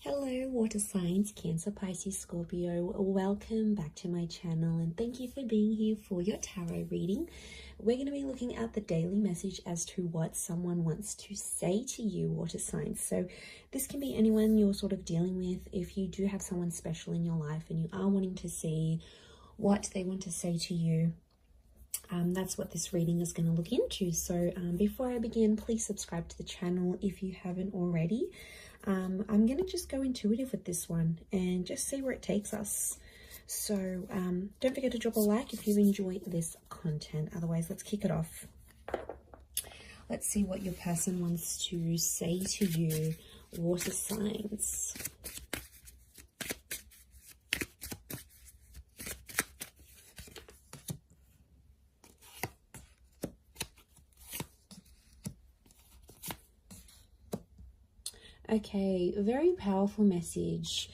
Hello water signs, Cancer, Pisces, Scorpio. Welcome back to my channel and thank you for being here for your tarot reading. We're going to be looking at the daily message as to what someone wants to say to you, water signs. So this can be anyone you're sort of dealing with. If you do have someone special in your life and you are wanting to see what they want to say to you, that's what this reading is going to look into. So before I begin, please subscribe to the channel if you haven't already. I'm going to just go intuitive with this one and just see where it takes us. So don't forget to drop a like if you enjoy this content. Otherwise, let's kick it off. Let's see what your person wants to say to you, water signs. Okay, very powerful message.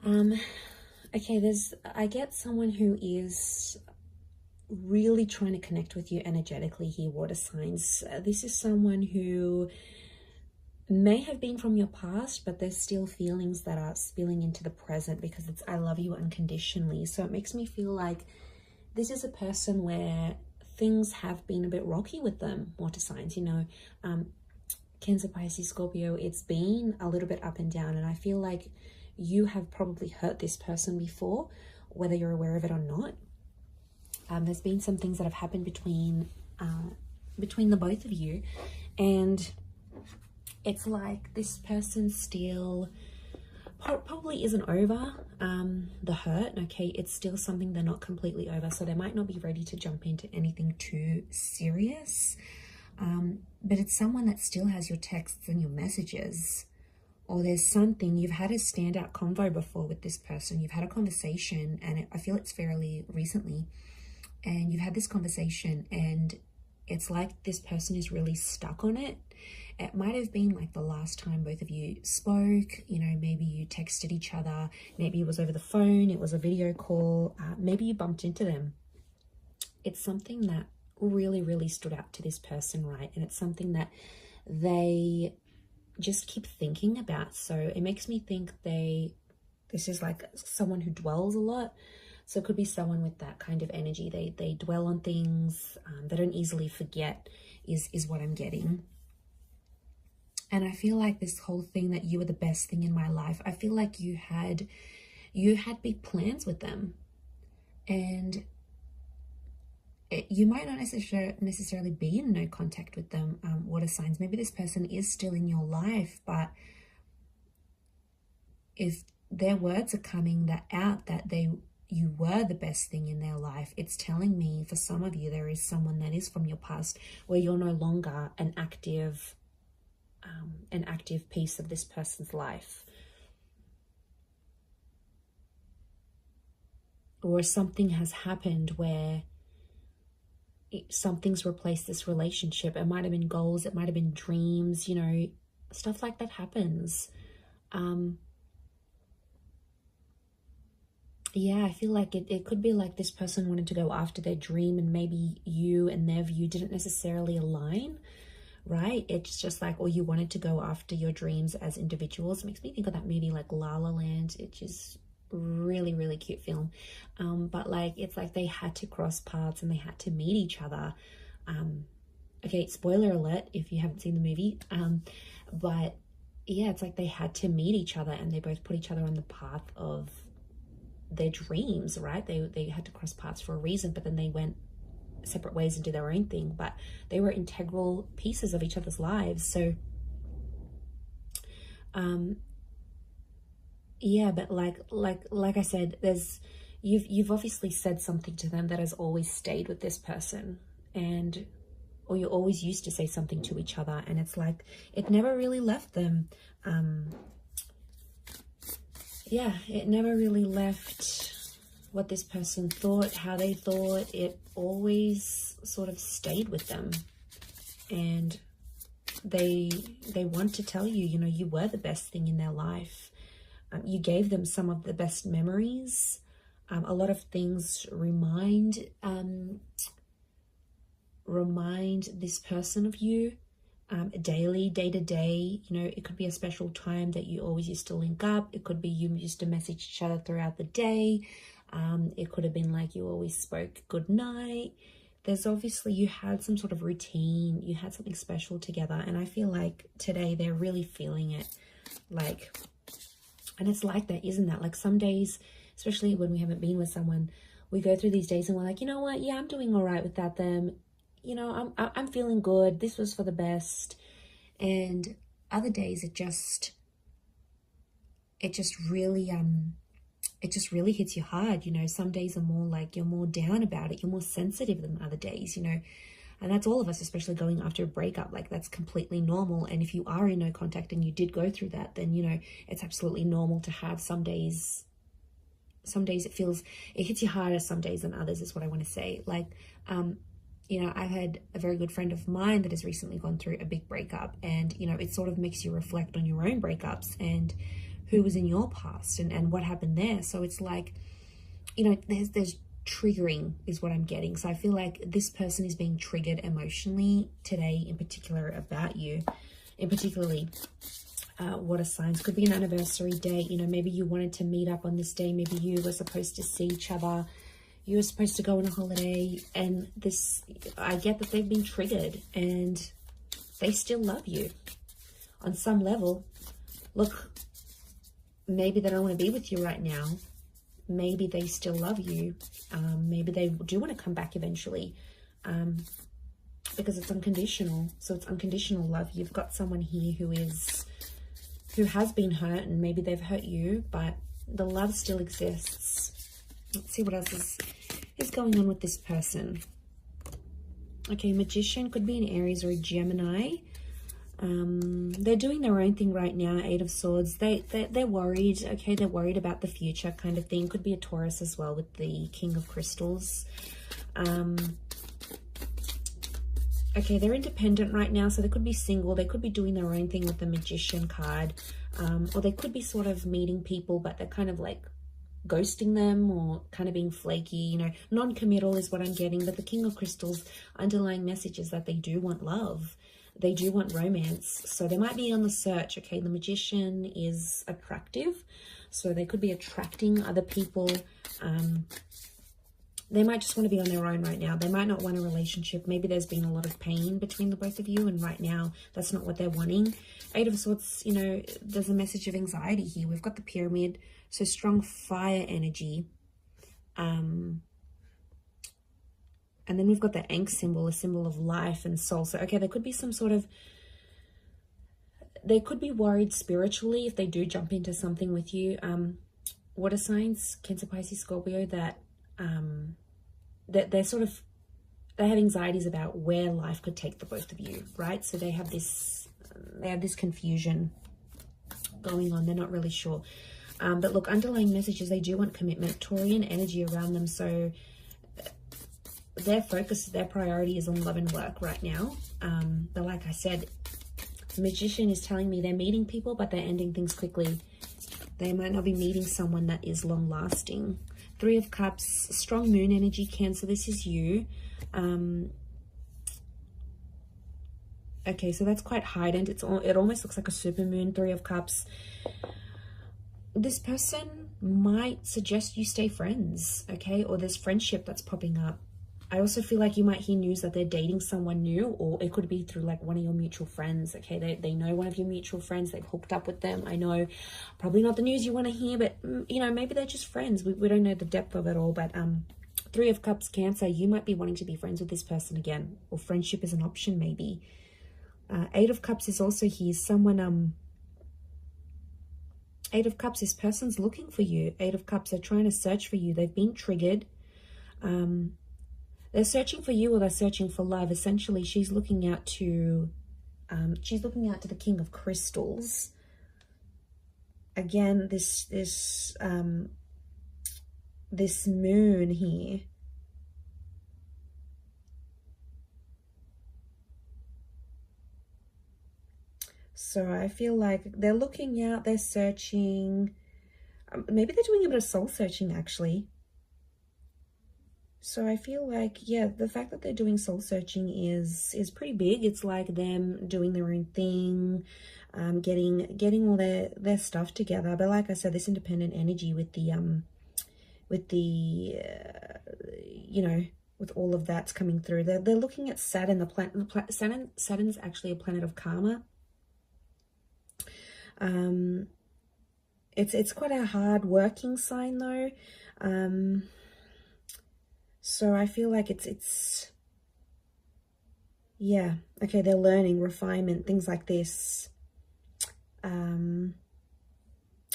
Okay, I get someone who is really trying to connect with you energetically here, water signs. This is someone who may have been from your past, but there's still feelings that are spilling into the present because it's I love you unconditionally. So it makes me feel like this is a person where things have been a bit rocky with them, water signs, you know. Cancer, Pisces, Scorpio, it's been a little bit up and down, and I feel like you have probably hurt this person before, whether you're aware of it or not. There's been some things that have happened between the both of you, and it's like this person still probably isn't over the hurt. Okay, it's still something they're not completely over, so they might not be ready to jump into anything too serious. But it's someone that still has your texts and your messages, or there's something, you've had a standout convo before with this person, you've had a conversation, and I feel it's fairly recently, and you've had this conversation and it's like this person is really stuck on it. It might have been like the last time both of you spoke, you know, maybe you texted each other, maybe it was over the phone, it was a video call, maybe you bumped into them. It's something that really stood out to this person, right? And it's something that they just keep thinking about. So it makes me think this is like someone who dwells a lot. So it could be someone with that kind of energy. They dwell on things, they don't easily forget is what I'm getting. And I feel like this whole thing that you were the best thing in my life, I feel like you had big plans with them, and you might not necessarily be in no contact with them, water signs. Maybe this person is still in your life, but if their words are coming out that you were the best thing in their life, it's telling me for some of you there is someone that is from your past where you're no longer an active piece of this person's life. Or something has happened where something's replaced this relationship. It might have been goals, it might have been dreams, you know, stuff like that happens. Yeah, I feel like it could be like this person wanted to go after their dream, and maybe you and their view didn't necessarily align, right? It's just like, or you wanted to go after your dreams as individuals. It makes me think of that movie like La La Land, which is really cute film, but like it's like they had to cross paths and they had to meet each other. Okay, spoiler alert if you haven't seen the movie, but yeah, it's like they had to meet each other and they both put each other on the path of their dreams, right? They had to cross paths for a reason, but then they went separate ways and did their own thing, but they were integral pieces of each other's lives. So yeah, but like I said, you've obviously said something to them that has always stayed with this person, or you always used to say something to each other, and it's like it never really left them. Yeah, it never really left what this person thought, how they thought. It always sort of stayed with them, and they want to tell you, you know, you were the best thing in their life. You gave them some of the best memories. A lot of things remind this person of you. daily, day to day. You know, it could be a special time that you always used to link up. It could be you used to message each other throughout the day. It could have been like you always spoke good night. There's obviously, you had some sort of routine, you had something special together, and I feel like today they're really feeling it. Like, and it's like that, isn't that? Like some days, especially when we haven't been with someone, we go through these days and we're like, you know what, yeah, I'm doing all right without them. You know, I'm feeling good. This was for the best. And other days it just really hits you hard. You know, some days are more like you're more down about it, you're more sensitive than other days, you know. And that's all of us, especially going after a breakup. Like, that's completely normal. And if you are in no contact and you did go through that, then, you know, it's absolutely normal to have some days it hits you harder some days than others, is what I want to say. Like, you know, I had a very good friend of mine that has recently gone through a big breakup, and, you know, it sort of makes you reflect on your own breakups and who was in your past and what happened there. So it's like, you know, there's triggering is what I'm getting. So I feel like this person is being triggered emotionally today, in particular about you, in particularly water signs. Could be an anniversary date. You know, maybe you wanted to meet up on this day. Maybe you were supposed to see each other. You were supposed to go on a holiday, and this, I get that they've been triggered and they still love you on some level. Look, maybe they don't want to be with you right now. Maybe they still love you. Maybe they do want to come back eventually, because it's unconditional. So it's unconditional love. You've got someone here who has been hurt, and maybe they've hurt you, but the love still exists. Let's see what else is going on with this person. Okay, Magician could be an Aries or a Gemini. They're doing their own thing right now. 8 of Swords. They're worried. Okay, they're worried about the future, kind of thing. Could be a Taurus as well with the King of Crystals. Okay, they're independent right now, so they could be single. They could be doing their own thing with the Magician card, or they could be sort of meeting people, but they're kind of like ghosting them or kind of being flaky. You know, non-committal is what I'm getting. But the King of Crystals, underlying message is that they do want love. They do want romance. So they might be on the search. Okay, the Magician is attractive, so they could be attracting other people. They might just want to be on their own right now. They might not want a relationship. Maybe there's been a lot of pain between the both of you, and right now that's not what they're wanting. 8 of Swords, you know, there's a message of anxiety here. We've got the Pyramid, so strong fire energy. And then we've got the Ankh symbol, a symbol of life and soul. So, okay, there could be some sort of, they could be worried spiritually if they do jump into something with you. Water signs, Cancer, Pisces, Scorpio, that they're sort of, they have anxieties about where life could take the both of you, right? So they have this confusion going on. They're not really sure. But look, underlying messages, they do want commitment, Taurian energy around them. So their focus, their priority is on love and work right now. But like I said, the Magician is telling me they're meeting people, but they're ending things quickly. They might not be meeting someone that is long lasting. 3 of Cups, strong moon energy, Cancer, this is you. Okay, so that's quite heightened. It almost looks like a super moon. 3 of Cups. This person might suggest you stay friends, okay? Or there's friendship that's popping up. I also feel like you might hear news that they're dating someone new, or it could be through like one of your mutual friends, okay? They know one of your mutual friends, they've hooked up with them. I know probably not the news you want to hear, but you know, maybe they're just friends. We don't know the depth of it all, but 3 of Cups, Cancer, you might be wanting to be friends with this person again, or friendship is an option maybe. 8 of Cups is also here. Someone, 8 of Cups, this person's looking for you. 8 of Cups, they're trying to search for you. They've been triggered. They're searching for you, or they're searching for love. Essentially, she's looking out to the King of Crystals. Again, this moon here. So I feel like they're looking out, they're searching. Maybe they're doing a bit of soul searching, actually. So I feel like, yeah, the fact that they're doing soul searching is pretty big. It's like them doing their own thing, getting all their stuff together. But like I said, this independent energy with the you know, with all of that's coming through. They're looking at Saturn, the planet. Saturn's actually a planet of karma. It's quite a hard working sign though. So I feel like it's yeah, okay, they're learning, refinement, things like this.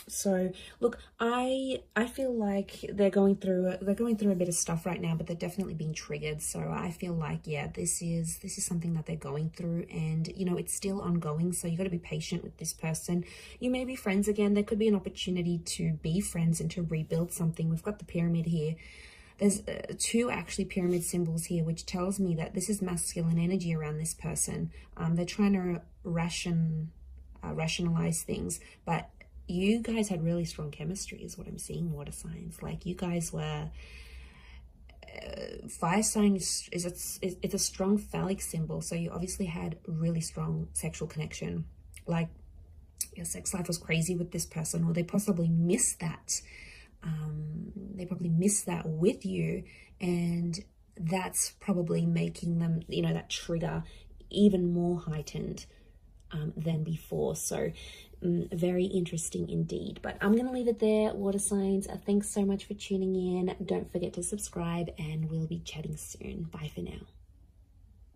So look, I feel like they're going through a bit of stuff right now, but they're definitely being triggered. So I feel like, yeah, this is something that they're going through, and you know, it's still ongoing. So you got to be patient with this person. You may be friends again. There could be an opportunity to be friends and to rebuild something. We've got the pyramid here. There's two actually pyramid symbols here, which tells me that this is masculine energy around this person. They're trying to rationalize things, but you guys had really strong chemistry is what I'm seeing, water signs. Like you guys were, fire sign it's a strong phallic symbol. So you obviously had really strong sexual connection. Like your sex life was crazy with this person, or they possibly missed that. They probably missed that with you, and that's probably making them, you know, that trigger even more heightened than before. So very interesting indeed. But I'm gonna leave it there, water signs. Thanks so much for tuning in. Don't forget to subscribe, and we'll be chatting soon. Bye for now.